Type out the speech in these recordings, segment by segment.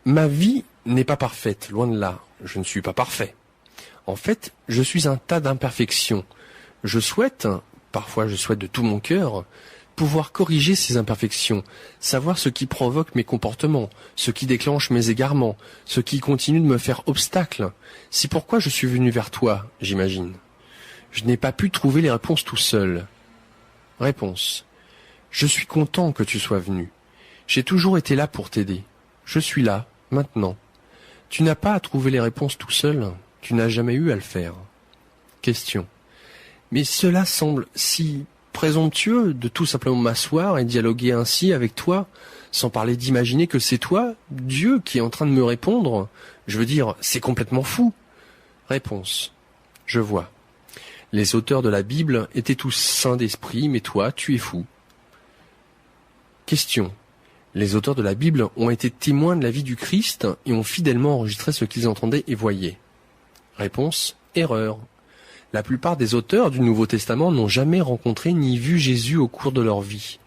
Ma vie n'est pas parfaite, loin de là. Je ne suis pas parfait. En fait, je suis un tas d'imperfections. Parfois je souhaite de tout mon cœur, pouvoir corriger ces imperfections, savoir ce qui provoque mes comportements, ce qui déclenche mes égarements, ce qui continue de me faire obstacle. C'est pourquoi je suis venu vers toi, j'imagine. Je n'ai pas pu trouver les réponses tout seul. Réponse. Je suis content que tu sois venu. J'ai toujours été là pour t'aider. Je suis là, maintenant. Tu n'as pas à trouver les réponses tout seul. Tu n'as jamais eu à le faire. Question. Mais cela semble si présomptueux de tout simplement m'asseoir et dialoguer ainsi avec toi, sans parler d'imaginer que c'est toi, Dieu, qui est en train de me répondre. Je veux dire, c'est complètement fou. Réponse. Je vois. Les auteurs de la Bible étaient tous saints d'esprit, mais toi, tu es fou. Question. Les auteurs de la Bible ont été témoins de la vie du Christ et ont fidèlement enregistré ce qu'ils entendaient et voyaient. Réponse. Erreur. La plupart des auteurs du Nouveau Testament n'ont jamais rencontré ni vu Jésus au cours de leur vie.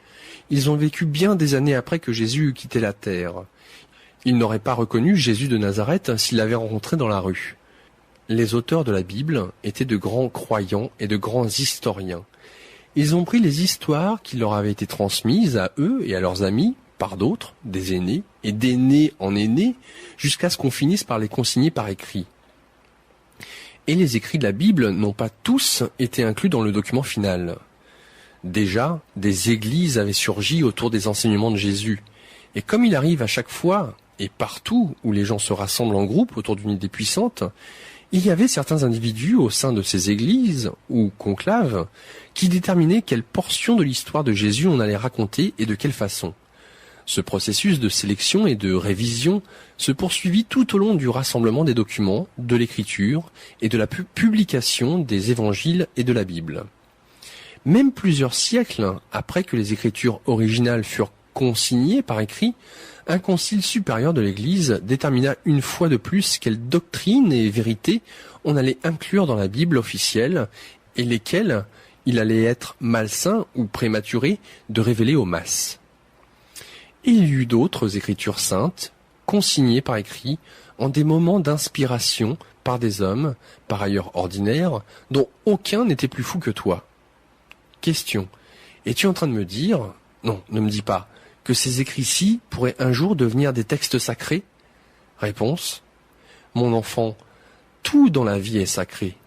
Ils ont vécu bien des années après que Jésus eut quitté la terre. Ils n'auraient pas reconnu Jésus de Nazareth s'ils l'avaient rencontré dans la rue. Les auteurs de la Bible étaient de grands croyants et de grands historiens. Ils ont pris les histoires qui leur avaient été transmises à eux et à leurs amis par d'autres, des aînés, et d'aînés en aînés, jusqu'à ce qu'on finisse par les consigner par écrit. Et les écrits de la Bible n'ont pas tous été inclus dans le document final. Déjà, des églises avaient surgi autour des enseignements de Jésus. Et comme il arrive à chaque fois, et partout où les gens se rassemblent en groupe autour d'une idée puissante, il y avait certains individus au sein de ces églises, ou conclaves, qui déterminaient quelle portion de l'histoire de Jésus on allait raconter et de quelle façon. Ce processus de sélection et de révision se poursuivit tout au long du rassemblement des documents, de l'écriture et de la publication des évangiles et de la Bible. Même plusieurs siècles après que les écritures originales furent consignées par écrit, un concile supérieur de l'Église détermina une fois de plus quelles doctrines et vérités on allait inclure dans la Bible officielle et lesquelles il allait être malsain ou prématuré de révéler aux masses. Il y eut d'autres écritures saintes, consignées par écrit, en des moments d'inspiration par des hommes, par ailleurs ordinaires, dont aucun n'était plus fou que toi. Question. Es-tu en train de me dire, non, ne me dis pas, que ces écrits-ci pourraient un jour devenir des textes sacrés? Réponse. Mon enfant, tout dans la vie est sacré.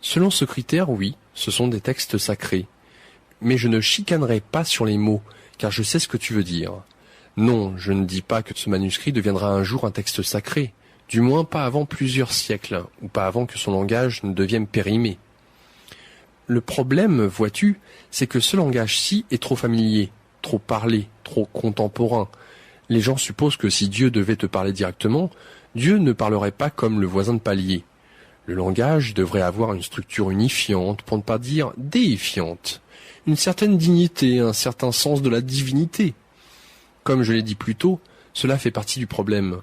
Selon ce critère, oui, ce sont des textes sacrés. Mais je ne chicanerai pas sur les mots, car je sais ce que tu veux dire. Non, je ne dis pas que ce manuscrit deviendra un jour un texte sacré, du moins pas avant plusieurs siècles, ou pas avant que son langage ne devienne périmé. Le problème, vois-tu, c'est que ce langage-ci est trop familier, trop parlé, trop contemporain. Les gens supposent que si Dieu devait te parler directement, Dieu ne parlerait pas comme le voisin de palier. Le langage devrait avoir une structure unifiante, pour ne pas dire déifiante. Une certaine dignité, un certain sens de la divinité. Comme je l'ai dit plus tôt, cela fait partie du problème.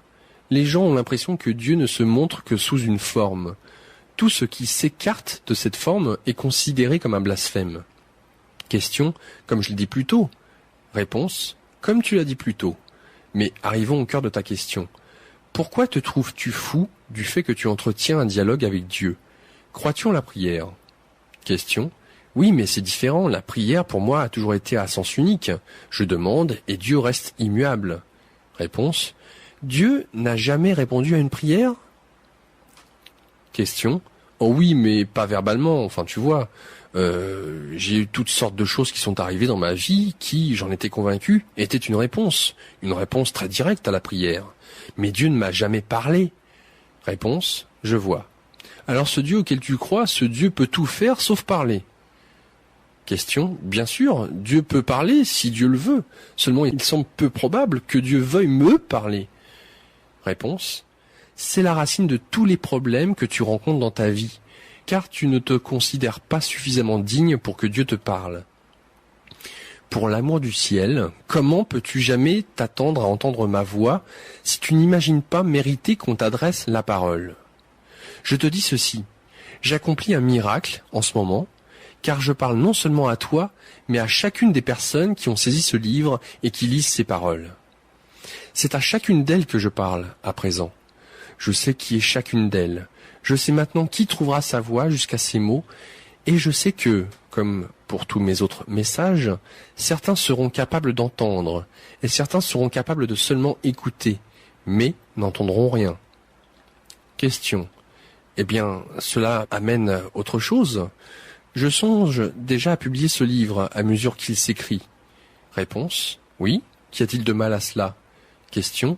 Les gens ont l'impression que Dieu ne se montre que sous une forme. Tout ce qui s'écarte de cette forme est considéré comme un blasphème. Question, comme je l'ai dit plus tôt. Réponse, comme tu l'as dit plus tôt. Mais arrivons au cœur de ta question. Pourquoi te trouves-tu fou du fait que tu entretiens un dialogue avec Dieu? Crois-tu en la prière? Question. Oui, mais c'est différent. La prière, pour moi, a toujours été à sens unique. Je demande et Dieu reste immuable. Réponse. Dieu n'a jamais répondu à une prière? Question. Oh oui, mais pas verbalement. Enfin, tu vois, j'ai eu toutes sortes de choses qui sont arrivées dans ma vie qui, j'en étais convaincu, étaient une réponse très directe à la prière. Mais Dieu ne m'a jamais parlé. Réponse. Je vois. Alors ce Dieu auquel tu crois, ce Dieu peut tout faire sauf parler. Question. Bien sûr, Dieu peut parler si Dieu le veut. Seulement, il semble peu probable que Dieu veuille me parler. Réponse. C'est la racine de tous les problèmes que tu rencontres dans ta vie, car tu ne te considères pas suffisamment digne pour que Dieu te parle. Pour l'amour du ciel, comment peux-tu jamais t'attendre à entendre ma voix si tu n'imagines pas mériter qu'on t'adresse la parole? Je te dis ceci, j'accomplis un miracle en ce moment, car je parle non seulement à toi, mais à chacune des personnes qui ont saisi ce livre et qui lisent ces paroles. C'est à chacune d'elles que je parle, à présent. Je sais qui est chacune d'elles. Je sais maintenant qui trouvera sa voix jusqu'à ces mots, et je sais que, comme pour tous mes autres messages, certains seront capables d'entendre, et certains seront capables de seulement écouter, mais n'entendront rien. Question. Eh bien, cela amène autre chose. Je songe déjà à publier ce livre à mesure qu'il s'écrit. Réponse. Oui. Qu'y a-t-il de mal à cela? Question.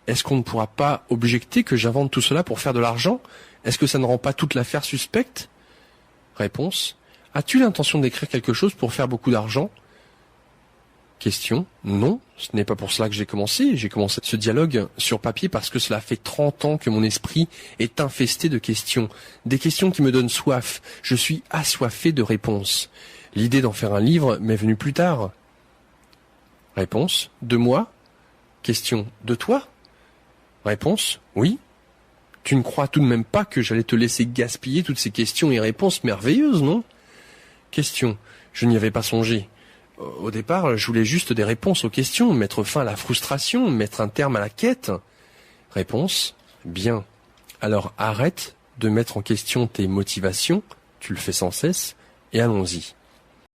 Est-ce qu'on ne pourra pas objecter que j'invente tout cela pour faire de l'argent? Est-ce que ça ne rend pas toute l'affaire suspecte? Réponse. As-tu l'intention d'écrire quelque chose pour faire beaucoup d'argent? Question. Non, ce n'est pas pour cela que j'ai commencé. J'ai commencé ce dialogue sur papier parce que cela fait 30 ans que mon esprit est infesté de questions. Des questions qui me donnent soif. Je suis assoiffé de réponses. L'idée d'en faire un livre m'est venue plus tard. Réponse. De moi? Question. De toi? Réponse. Oui. Tu ne crois tout de même pas que j'allais te laisser gaspiller toutes ces questions et réponses merveilleuses, non? Question. Je n'y avais pas songé. Au départ, je voulais juste des réponses aux questions, mettre fin à la frustration, mettre un terme à la quête. Réponse. Bien. Alors arrête de mettre en question tes motivations, tu le fais sans cesse, et allons-y.